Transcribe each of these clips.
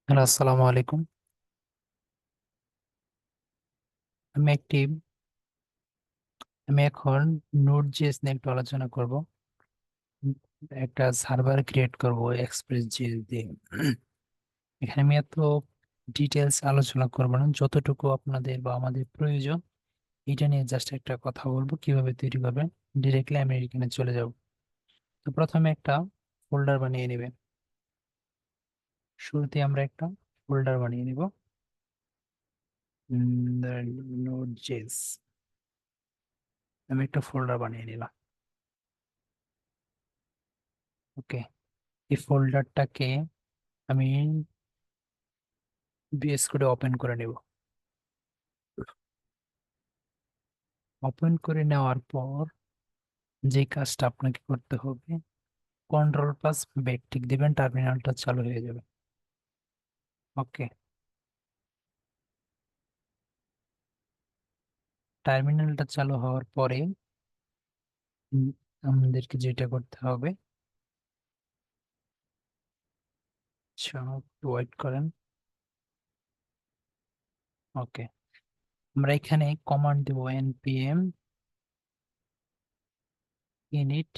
Hello, আসসালামু আলাইকুম। আমি একটি আমি এখন নোড জেএস নিয়ে একটু আলোচনা করব। উম, একটা সার্ভার ক্রিয়েট করব এক্সপ্রেস জেএস দিয়ে। এখানে আমি এত ডিটেলস আলোচনা করব না, যতটুকু আপনাদের বা আমাদের প্রয়োজন এটা নিয়ে জাস্ট একটা কথা বলবো কিভাবে তৈরি করবেন। ডিরেক্টলি আমি এখানে চলে যাব। তো প্রথমে একটা ফোল্ডার বানিয়ে নেবেন। শুরুতে আমরা একটা ফোল্ডার বানিয়ে নিব, নোড জেএস। আমি একটা ফোল্ডার বানিয়ে নিলাম। ওকে, এই ফোল্ডারটাকে আমি বিএস কোডে ওপেন করে নেব। ওপেন করে নেওয়ার পর যে কাজটা আপনাকে করতে হবে, কন্ট্রোল প্লাস ব্যাকটিক দিবেন, টার্মিনালটা চালু হয়ে যাবে। ওকে, টার্মিনালটা চালু হওয়ার পরে উম, আমাদেরকে যেটা করতে হবে, আচ্ছা একটু ওয়েট করেন। ওকে, আমরা এখানে কমান্ড দেব npm init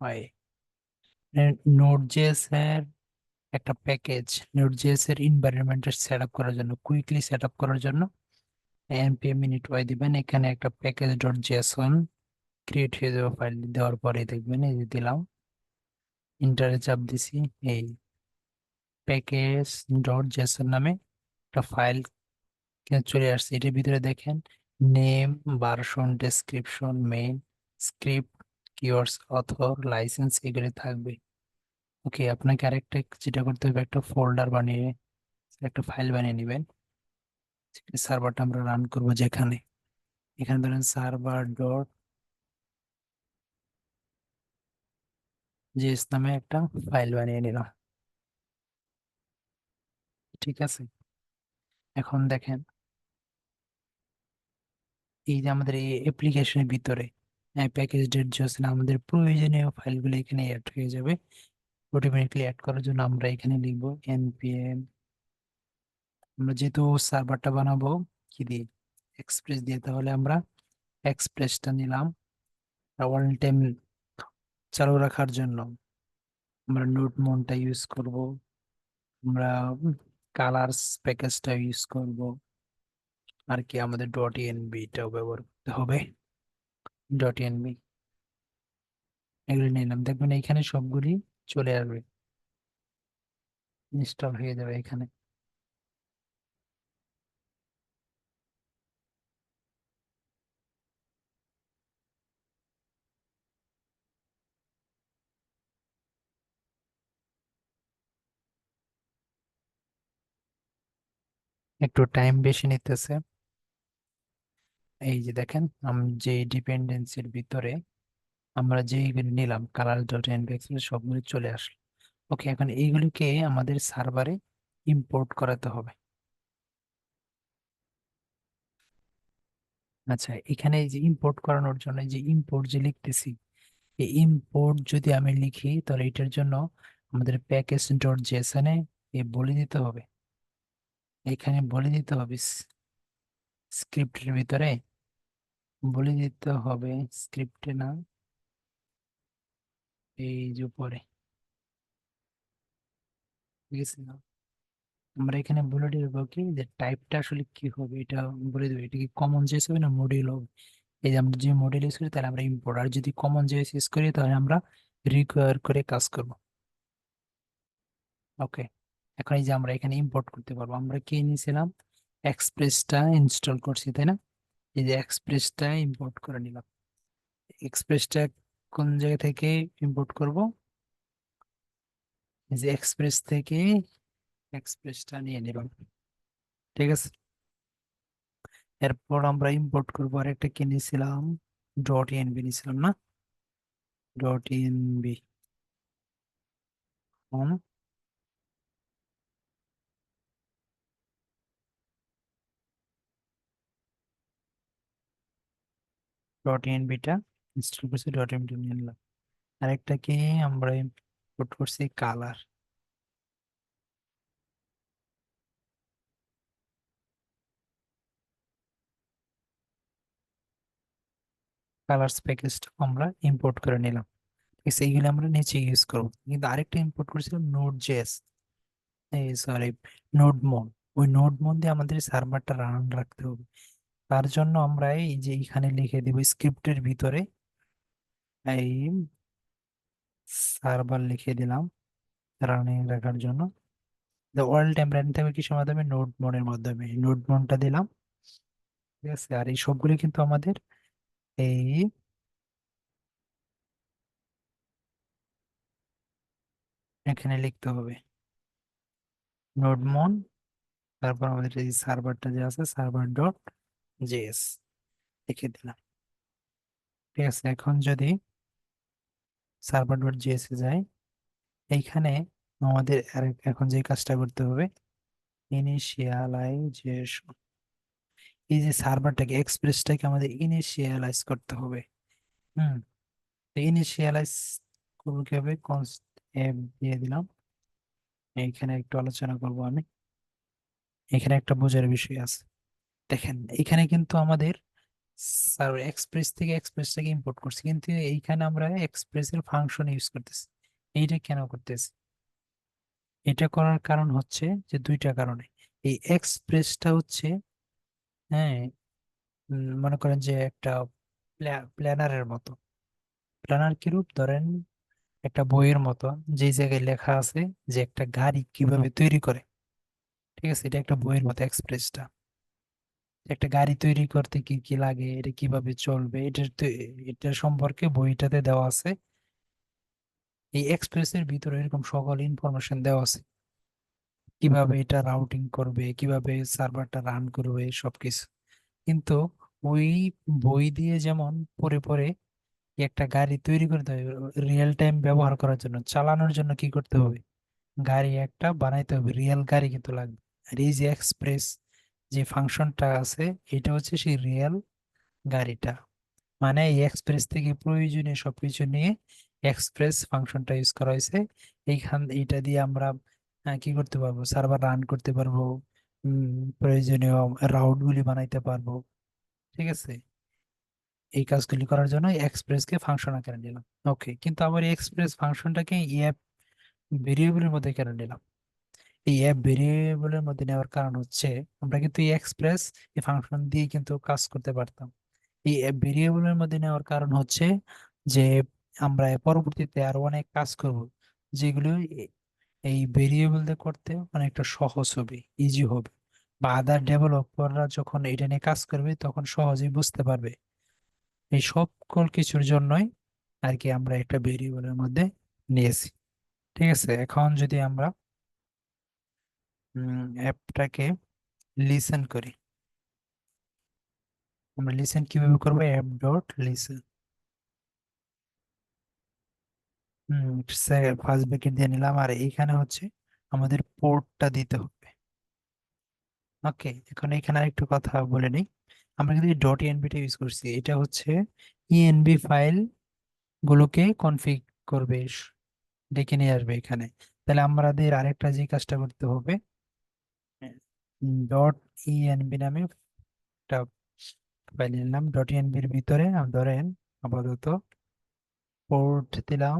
y। Node JS এর একটা প্যাকেজ, নোড জেএস এর এনভায়রনমেন্ট সেট আপ করার জন্য, কুইকলি সেট আপ করার জন্য npm init y দিবেন। এখানে একটা প্যাকেজ ডট জেএসওয়ান ক্রিয়েট হয়ে যাবে। ফাইল দেওয়ার পরে দেখবেন এই যে দিলাম, ইন্টারে চাপ দিছি, এই প্যাকেজ ডট জেসন নামে একটা ফাইল চলে আসছে। এটার ভিতরে দেখেন name, version, description, main, script, keywords, author, licence এগুলো থাকবে। ওকে, আপনাকে আরেকটা যেটা করতে হবে, একটা ফোল্ডার বানিয়ে একটা ফাইল বানিয়ে নেবেন। সার্ভারটা আমরা রান করব যেখানে, এখানে ধরেন সার্ভার ডট জেএস নামে একটা ফাইল বানিয়ে নিলাম। ঠিক আছে, এখন দেখেন এই যে আমাদের এই অ্যাপ্লিকেশনের ভিতরে প্যাকেজ ডেট জেএসএন আমাদের প্রয়োজনীয় ফাইলগুলো এখানে অ্যাড হয়ে যাবে। অটোমেটিক্যালি অ্যাড করার জন্য আমরা এখানে লিখব npm। আমরা যেহেতু সার্ভারটা বানাবো কি দিয়ে, এক্সপ্রেস দিয়ে, তাহলে আমরা এক্সপ্রেসটা নিলাম। অল টাইম চালু রাখার জন্য আমরা নোট মনটা ইউজ করব। আমরা কালার্স প্যাকেজটা ইউজ করব। আর কি আমাদের ডট এনবিটাও ব্যবহার করতে হবে। ডট এনবি এগুলো নিলাম, দেখবেন এখানে সবগুলি চলে আসবে, ইনস্টল হয়ে যাবে এখানে। একটু টাইম বেশি নিতেছে। এই যে দেখেন, যে ডিপেন্ডেন্সির ভিতরে আমরা যেইগুলি নিলাম, কালার ডট এনভিএক্স সবগুলো চলে আসলো। ওকে, এখন এইগুলিকে আমাদের সার্ভারে ইম্পোর্ট করাতে হবে। আচ্ছা, এখানে এই যে ইম্পোর্ট করানোর জন্য এই যে ইম্পোর্ট যে লিখতেছি, এই ইম্পোর্ট যদি আমি লিখি তাহলে এটার জন্য আমাদের প্যাকেজ ডট জেসনে বলে দিতে হবে। এখানে বলে দিতে হবে স্ক্রিপ্টের ভিতরে বলে দিতে হবে, স্ক্রিপ্টে না, এই যে উপরে, ঠিক আছে। আমরা এখানে বলে দেবো কি যে টাইপটা আসলে কি হবে, এটা বলে দেবো। এটা কি কমন জেস হবে না মডিউল হবে। এই যে আমরা যে মডিউল ইউজ করি তাহলে আমরা ইম্পোর্ট, আর যদি কমন জেস ইউজ করি তাহলে আমরা রিকোয়ার করে কাজ করব। ওকে, এখন এই যে আমরা এখানে ইম্পোর্ট করতে পারবো। আমরা কি নিয়েছিলাম, এক্সপ্রেসটা ইনস্টল করছি তাই না। এই যে এক্সপ্রেসটা ইম্পোর্ট করে নিলাম। এক্সপ্রেসটা কোন জায়গা থেকে ইম্পোর্ট করব, এই যে এক্সপ্রেস থেকে এক্সপ্রেসটা নিয়ে নিলাম। ঠিক আছে, এরপর আমরা ইম্পোর্ট করবো আরেকটা কি নিয়েছিলাম, ডট এনবি নিয়েছিলাম না, ডট এনবি হোম। ডট এনবিটা ইনস্টল করছি, ডট এনবি নিয়ে নিলাম। আরেকটা কি আমরা ইম্পোর্ট করছি, কালার। কালার্স প্যাকেজটা আমরা ইম্পোর্ট করে নিলাম। ঠিক আছে, এইগুলো আমরা নিচে ইউজ করবো, কিন্তু আরেকটা ইম্পোর্ট করেছিলাম নোড জেএস, এই সরি, নোডমন। ওই নোডমন দিয়ে আমাদের সার্ভারটা রান রাখতে হবে। তার জন্য আমরা এই যে এখানে লিখে দিব স্ক্রিপ্টের ভিতরে এই সার্ভার লিখে দিলাম রানিং রাখার জন্য। অল টাইম রান থাকবে কিসের মাধ্যমে? নোডমনের মাধ্যমে। নোডমনটা দিলাম। ঠিক আছে, আর এই সবগুলো কিন্তু আমাদের এই এখানে লিখতে হবে নোডমন, তারপর আমাদের এই সার্ভারটা যে আছে সার্ভার ডট জেএস লিখে দিলাম। ঠিক আছে, এখন যদি সার্ভার ডট জেএস এ যাই, এইখানে আমাদের এখন যে কাজটা করতে হবে, ইনিশিয়ালাইজেশন। এই যে সার্ভারটাকে এক্সপ্রেসটাকে আমাদের ইনিশিয়ালাইজ করতে হবে। হুম, ইনিশিয়ালাইজ করবো কিভাবে? কনস্ট এফ দিয়ে দিলাম। এইখানে একটু আলোচনা করব আমি, এখানে একটা বোঝার বিষয় আছে। দেখেন এখানে কিন্তু আমাদের এক্সপ্রেস থেকে এক্সপ্রেসটাকে ইম্পোর্ট করছি, কিন্তু এইখানে আমরা এক্সপ্রেসের ফাংশন ইউজ করতেছি। এইটা কেন করতেছি? এটা করার কারণ হচ্ছে যে দুইটা কারণে। এই এক্সপ্রেসটা হচ্ছে, হ্যাঁ, মনে করেন যে একটা প্ল্যানারের মতো। প্ল্যানার কিরূপ? ধরেন একটা বইয়ের মতো, যে জায়গায় লেখা আছে যে একটা গাড়ি কিভাবে তৈরি করে। ঠিক আছে, এটা একটা বইয়ের মতো এক্সপ্রেসটা। একটা গাড়ি তৈরি করতে কি কি লাগে, এটা কিভাবে চলবে, এটার সম্পর্কে বইটাতে দেওয়া আছে। এই এক্সপ্রেসের ভিতরে এরকম সকল ইনফরমেশন দেওয়া আছে, কিভাবে এটা রাউটিং করবে, কিভাবে সার্ভারটা রান করবে, সবকিছু। কিন্তু ওই বই দিয়ে যেমন পড়ে পড়ে একটা গাড়ি তৈরি করতে হবে, রিয়েল টাইম ব্যবহার করার জন্য, চালানোর জন্য কি করতে হবে? গাড়ি একটা বানাইতে হবে, রিয়েল গাড়ি কিন্তু লাগবে। আর এই যে এক্সপ্রেস যে ফাংশনটা আছে, এটা হচ্ছে সেই রিয়েল গাড়িটা। মানে এই এক্সপ্রেস থেকে প্রয়োজনীয় সবকিছু নিয়ে এক্সপ্রেস ফাংশনটা ইউজ করা হয়েছে। এইটা দিয়ে আমরা কি করতে পারবো? সার্ভার রান করতে পারবো, প্রয়োজনীয় রাউট গুলি বানাইতে পারবো। ঠিক আছে, এই কাজগুলি করার জন্য এক্সপ্রেসকে ফাংশন আকারে নিলাম। ওকে, কিন্তু আবার এই এক্সপ্রেস ফাংশনটাকে অ্যাপ ভেরিয়েবলের মধ্যে কেন নিলাম? এই অ্যাপ ভেরিয়েবলের মধ্যে নেওয়ার কারণ হচ্ছে, আমরা কিন্তু এই এক্সপ্রেস এই ফাংশন দিয়ে কিন্তু কাজ করতে পারতাম। এই অ্যাপ ভেরিয়েবলের মধ্যে নেওয়ার কারণ হচ্ছে যে আমরা পরবর্তীতে আরো অনেক কাজ করব, যেগুলো এই ভেরিয়েবল দিয়ে করতে অনেকটা সহজ হবে, ইজি হবে। বা আদার ডেভেলপাররা যখন এটা নিয়ে কাজ করবে তখন সহজেই বুঝতে পারবে। এই সকল কিছুর জন্যই আর কি আমরা একটা ভেরিয়েবলের মধ্যে নিয়েছি। ঠিক আছে, এখন যদি আমরা অ্যাপটাকে লিসেন করি, আমরা লিসেন কিভাবে করবো? App dot listen, first bracket দিয়ে নিলাম, আর এইখানে হচ্ছে আমাদের পোর্টটা দিতে হবে। ওকে, এখন এখানে আরেকটু কথা বলে নিই। আমরা কিন্তু ডট ইএনবিটা ইউজ করছি, এটা হচ্ছে ইএনবি ফাইল গুলোকে কনফিগ করবে, ডেকে নিয়ে আসবে এখানে। তাহলে আমাদের আরেকটা যে কাজটা করতে হবে, ডট ইএনবি নামে একটা ফাইল নিলাম। ডট ইএনবির ভিতরে ধরেন আপাতত পোর্ট দিলাম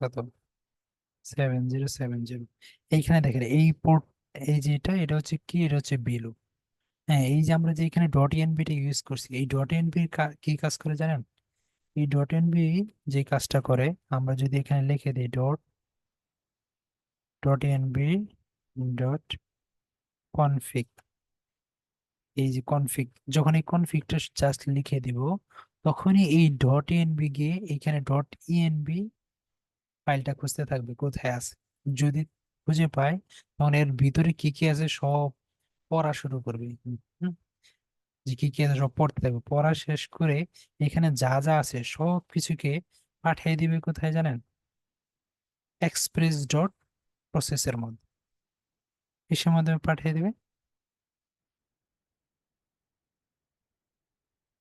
কত, 7070। এইখানে দেখেন এই পোর্ট, এই যেটা এটা হচ্ছে কি, এটা হচ্ছে বিলু। হ্যাঁ, এই যে আমরা যে এখানে ডট এনবিটা ইউজ করছি, এই ডট এনবি কি কাজ করে জানেন? এই ডট এনবি যে কাজটা করে, আমরা যদি এখানে লিখে দিই dot dot NB dot config, এই যে কনফিগ, যখন এই কনফিগটা জাস্ট লিখে দিব, তখনই এই ডট এনবি গিয়ে এখানে ডট ইএনবি ফাইলটা খুঁজতে থাকবে কোথায় আছে। যদি খুঁজে পায়, তখন এর ভিতরে কি কি আছে সব পড়া শুরু করবে। হুম, যে কি কি আছে সব পড়তে থাকবে, পড়া শেষ করে এখানে যা যা আছে সব কিছুকে পাঠিয়ে দিবে কোথায় জানেন? এক্সপ্রেস ডট প্রসেসের মধ্যে, এসের মাধ্যমে পাঠিয়ে দিবে।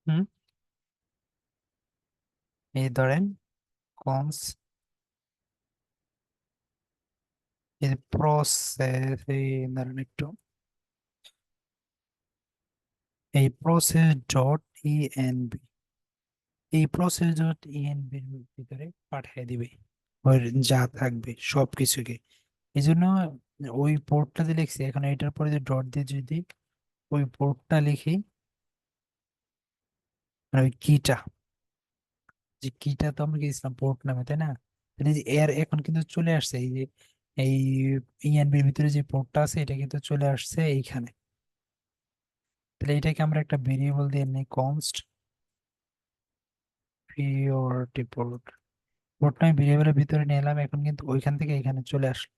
হুম, এই ধরেন কনস, এই প্রসেস, এই ধরেন একটু, এই প্রসেস ডট ইএনবি, এই প্রসেস ডট ইএনভি এর ভিতরে পাঠিয়ে দিবে ওর যা থাকবে সবকিছুকে। এই জন্য ওই পোর্টটাতে লিখছি, এখন এটার পরে যে ডট দিয়ে যদি ওই পোর্টটা লিখি, মানে ওই কিটা, যে কিটা তো আমরা গেছিলাম পোর্ট নামে, তাই না? তাহলে যে এর এখন কিন্তু চলে আসছে এই যে এই ইএনবির ভিতরে যে পোর্টটা আছে এটা কিন্তু চলে আসছে এইখানে। তাহলে এটাকে আমরা একটা ভেরিয়েবল দিয়ে নিই, কনস্ট প্রিয়রিটি পোর্ট। পোর্টটা আমি ভেরিয়েবলের ভিতরে নিলাম, এখন কিন্তু ওইখান থেকে এখানে চলে আসলো।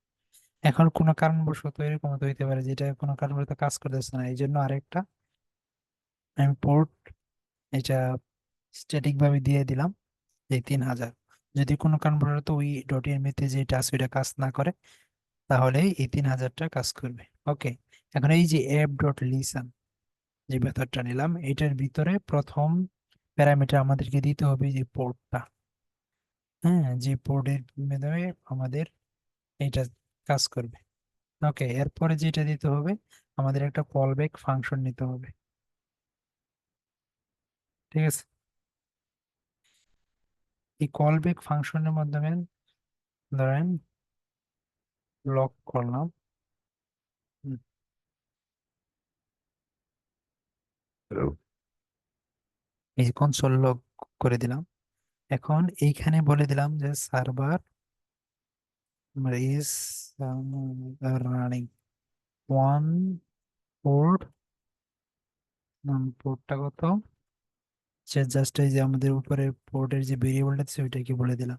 এখন কোনো কারণবশত এরকম তো হইতে পারে যেটা কোনো কারণবশত কাজ করতেছে না, এই জন্য আরেকটা আমি পোর্ট এটা স্ট্যাটিক ভাবে দিয়ে দিলাম এই 3000। যদি কোনো কারণবশত ওই ডট এমএতে যে আছে ওইটা কাজ না করে, তাহলে এই 3000টা কাজ করবে। ওকে, এখন এই যে অ্যাপ ডট লিসন যে মেথডটা নিলাম, এটার ভিতরে প্রথম প্যারামিটার আমাদেরকে দিতে হবে যে পোর্টটা। হ্যাঁ, যে পোর্টের মাধ্যমে আমাদের এটা কাজ করবে। ওকে, এরপরে যেটা দিতে হবে, আমাদের একটা কল ব্যাক ফাংশন নিতে হবে। ঠিক আছে, এই কল ব্যাক ফাংশনের মাধ্যমে ধরেন লক করলাম। হুম, এই যে কনসোল লক করে দিলাম। এখন এইখানে বলে দিলাম যে server is running on port. পোর্টটা কত, সে জাস্ট এই যে আমাদের উপরে পোর্টের যে ভেরিয়েবলটা আছে ওইটাকে বলে দিলাম।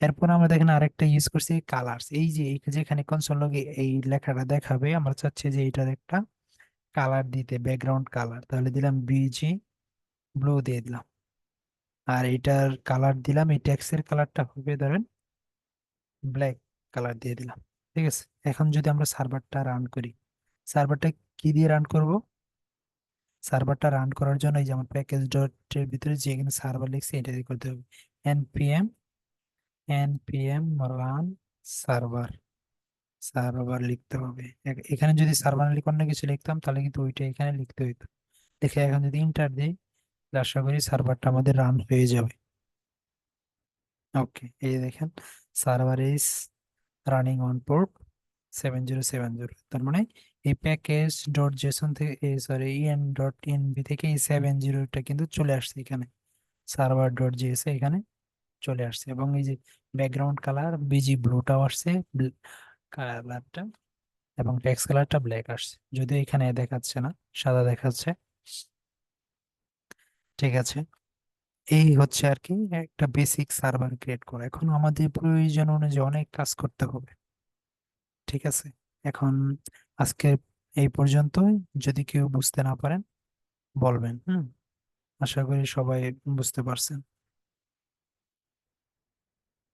এরপর আমরা দেখেন আরেকটা ইউজ করছি কালার্স, এই যে যেখানে কনসোল লগে এই লেখাটা দেখাবে আমরা চাচ্ছি যে এটার একটা কালার দিতে, ব্যাকগ্রাউন্ড কালার, তাহলে দিলাম বিজি ব্লু দিয়ে দিলাম। আর এটার কালার দিলাম, এই টেক্সের কালারটা হবে ধরেন ব্ল্যাক কালার দিয়ে দিলাম। ঠিক আছে, এখন যদি আমরা সার্ভারটা রান করি, সার্ভারটা কি দিয়ে রান করব? সার্ভারটা রান করার জন্য এই যে আমার প্যাকেজ ডট এর ভিতরে যে এখানে সার্ভার লিখছি এটা দিয়ে করতে হবে। npm npm run server, server লিখতে হবে। এখানে যদি সার্ভার লিখে অন্য কিছু লিখতাম তাহলে কিন্তু ওইটা এখানে লিখতে হইতো। দেখে এখন যদি ইন্টার দিই তাহলে আশা করি সার্ভারটা আমাদের রান হয়ে যাবে। ওকে, এই দেখেন server is running on port 7070। তার মানে এই প্যাকেজ ডট জেসন থেকে, সরি ইএন ডট এনভি থেকে এই 70টা কিন্তু চলে আসছে এখানে, সার্ভার ডট জেএস এখানে চলে আসছে। এবং এই যে ব্যাকগ্রাউন্ড কালার বিজি ব্লুটাও আসছে, কালারটা, এবং টেক্সট কালারটা ব্ল্যাক আসছে, যদিও এখানে দেখাচ্ছে না, সাদা দেখাচ্ছে। ঠিক আছে, এই হচ্ছে আর কি একটা বেসিক সার্ভার ক্রিয়েট করা। এখন আমাদের প্রয়োজন অনুযায়ী অনেক কাজ করতে হবে। ঠিক আছে, এখন আজকে এই পর্যন্তই। যদি কেউ বুঝতে না পারেন বলবেন। আশা করি সবাই বুঝতে পারছেন।